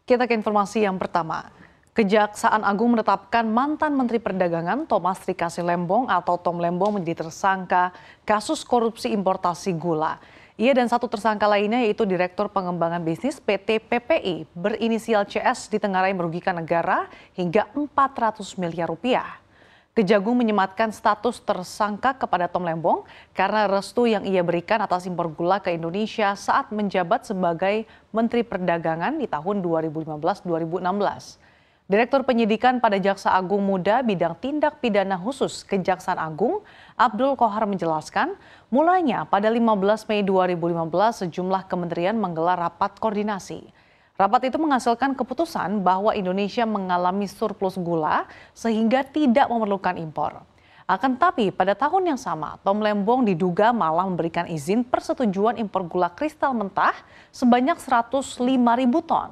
Kita ke informasi yang pertama. Kejaksaan Agung menetapkan mantan Menteri Perdagangan Thomas Trikasih Lembong atau Tom Lembong menjadi tersangka kasus korupsi importasi gula. Ia dan satu tersangka lainnya yaitu Direktur Pengembangan Bisnis PT PPI berinisial CS ditengarai merugikan negara hingga 400 miliar rupiah. Kejagung menyematkan status tersangka kepada Tom Lembong karena restu yang ia berikan atas impor gula ke Indonesia saat menjabat sebagai Menteri Perdagangan di tahun 2015-2016. Direktur Penyidikan pada Jaksa Agung Muda Bidang Tindak Pidana Khusus Kejaksaan Agung, Abdul Qohar menjelaskan, mulanya pada 15 Mei 2015 sejumlah kementerian menggelar rapat koordinasi. Rapat itu menghasilkan keputusan bahwa Indonesia mengalami surplus gula sehingga tidak memerlukan impor. Akan tetapi pada tahun yang sama, Tom Lembong diduga malah memberikan izin persetujuan impor gula kristal mentah sebanyak 105.000 ton.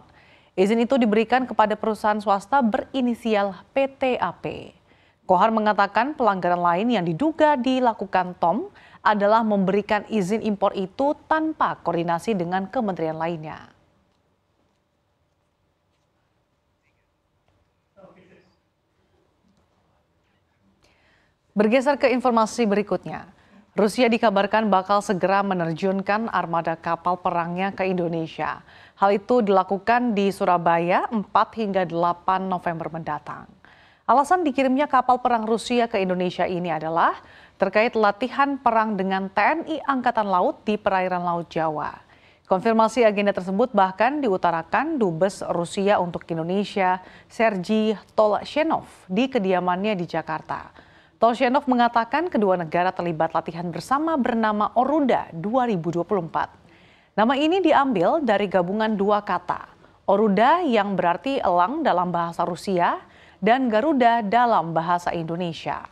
Izin itu diberikan kepada perusahaan swasta berinisial PTAP. Qohar mengatakan pelanggaran lain yang diduga dilakukan Tom adalah memberikan izin impor itu tanpa koordinasi dengan kementerian lainnya. Bergeser ke informasi berikutnya. Rusia dikabarkan bakal segera menerjunkan armada kapal perangnya ke Indonesia. Hal itu dilakukan di Surabaya 4 hingga 8 November mendatang. Alasan dikirimnya kapal perang Rusia ke Indonesia ini adalah terkait latihan perang dengan TNI Angkatan Laut di perairan Laut Jawa. Konfirmasi agenda tersebut bahkan diutarakan Dubes Rusia untuk Indonesia, Sergei Tolshenov, di kediamannya di Jakarta. Tolshenov mengatakan kedua negara terlibat latihan bersama bernama Oruda 2024. Nama ini diambil dari gabungan dua kata, Oruda yang berarti elang dalam bahasa Rusia dan Garuda dalam bahasa Indonesia.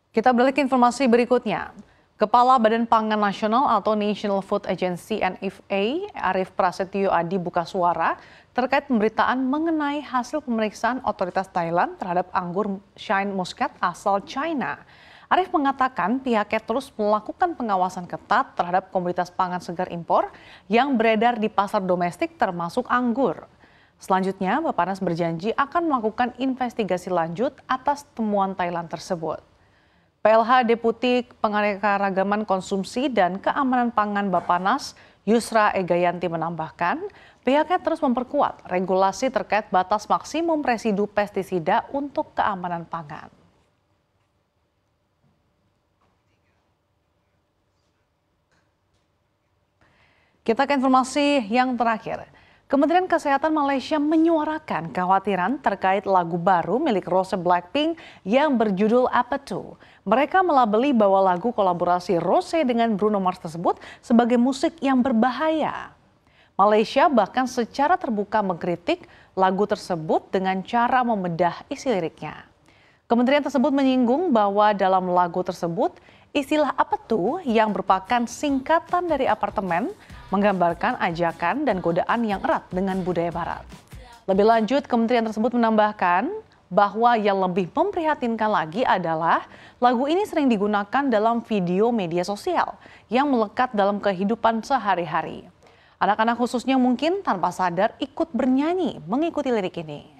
Kita beralih ke informasi berikutnya. Kepala Badan Pangan Nasional atau National Food Agency NFA, Arief Prasetyo Adi buka suara terkait pemberitaan mengenai hasil pemeriksaan otoritas Thailand terhadap anggur Shine Muscat asal China. Arief mengatakan pihaknya terus melakukan pengawasan ketat terhadap komoditas pangan segar impor yang beredar di pasar domestik termasuk anggur. Selanjutnya, Bappenas berjanji akan melakukan investigasi lanjut atas temuan Thailand tersebut. PLH Deputi Penganekaragaman Konsumsi dan Keamanan Pangan Bappenas, Yusra Egayanti menambahkan, pihaknya terus memperkuat regulasi terkait batas maksimum residu pestisida untuk keamanan pangan. Kita ke informasi yang terakhir. Kementerian Kesehatan Malaysia menyuarakan kekhawatiran terkait lagu baru milik Rose Blackpink yang berjudul Apa Tuh. Mereka melabeli bahwa lagu kolaborasi Rose dengan Bruno Mars tersebut sebagai musik yang berbahaya. Malaysia bahkan secara terbuka mengkritik lagu tersebut dengan cara membedah isi liriknya. Kementerian tersebut menyinggung bahwa dalam lagu tersebut istilah Apa Tuh yang merupakan singkatan dari apartemen menggambarkan ajakan dan godaan yang erat dengan budaya barat. Lebih lanjut, kementerian tersebut menambahkan bahwa yang lebih memprihatinkan lagi adalah lagu ini sering digunakan dalam video media sosial yang melekat dalam kehidupan sehari-hari. Anak-anak khususnya mungkin tanpa sadar ikut bernyanyi mengikuti lirik ini.